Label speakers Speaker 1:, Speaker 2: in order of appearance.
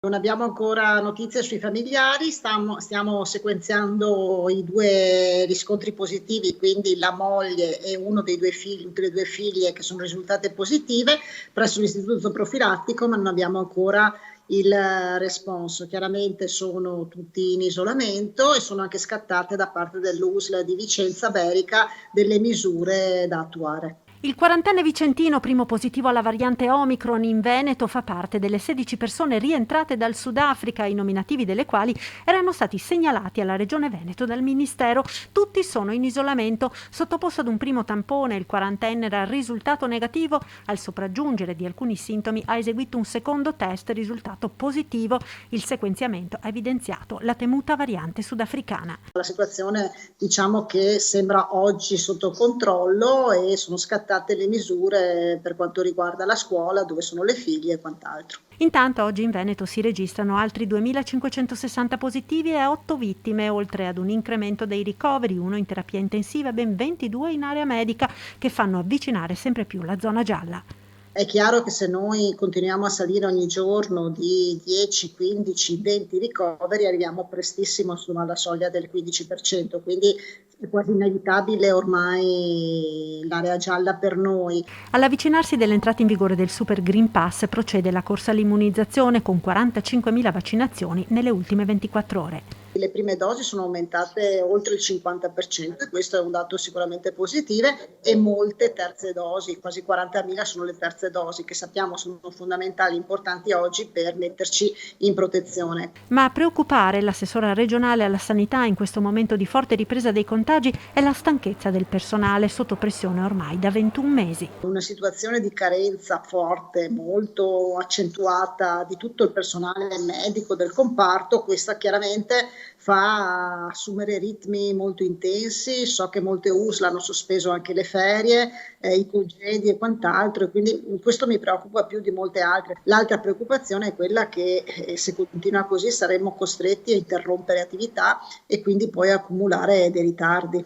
Speaker 1: Non abbiamo ancora notizie sui familiari, stiamo sequenziando i due riscontri positivi, quindi la moglie e uno dei due figli, tutte le due figlie che sono risultate positive presso l'istituto profilattico, ma non abbiamo ancora il responso. Chiaramente sono tutti in isolamento e sono anche scattate da parte dell'USL di Vicenza Berica delle misure da attuare.
Speaker 2: Il quarantenne vicentino, primo positivo alla variante Omicron in Veneto, fa parte delle 16 persone rientrate dal Sudafrica, i nominativi delle quali erano stati segnalati alla Regione Veneto dal Ministero. Tutti sono in isolamento. Sottoposto ad un primo tampone, il quarantenne era risultato negativo. Al sopraggiungere di alcuni sintomi ha eseguito un secondo test, risultato positivo. Il sequenziamento ha evidenziato la temuta variante sudafricana.
Speaker 1: La situazione, diciamo, che sembra oggi sotto controllo e sono scattate le misure per quanto riguarda la scuola, dove sono le figlie e quant'altro.
Speaker 2: Intanto oggi in Veneto si registrano altri 2.560 positivi e 8 vittime, oltre ad un incremento dei ricoveri, uno in terapia intensiva e ben 22 in area medica, che fanno avvicinare sempre più la zona gialla.
Speaker 1: È chiaro che se noi continuiamo a salire ogni giorno di 10, 15, 20 ricoveri, arriviamo prestissimo alla soglia del 15%, quindi è quasi inevitabile ormai l'area gialla per noi.
Speaker 2: All'avvicinarsi dell'entrata in vigore del Super Green Pass procede la corsa all'immunizzazione con 45.000 vaccinazioni nelle ultime 24 ore.
Speaker 1: Le prime dosi sono aumentate oltre il 50% e questo è un dato sicuramente positivo, e molte terze dosi, quasi 40.000 sono le terze dosi che sappiamo sono fondamentali, importanti oggi per metterci in protezione.
Speaker 2: Ma a preoccupare l'assessora regionale alla sanità in questo momento di forte ripresa dei contagi è la stanchezza del personale sotto pressione ormai da 21 mesi.
Speaker 1: Una situazione di carenza forte, molto accentuata di tutto il personale medico del comparto, questa chiaramente fa assumere ritmi molto intensi. So che molte USL hanno sospeso anche le ferie, i congedi e quant'altro, e quindi questo mi preoccupa più di molte altre. L'altra preoccupazione è quella che se continua così saremo costretti a interrompere attività e quindi poi accumulare dei ritardi.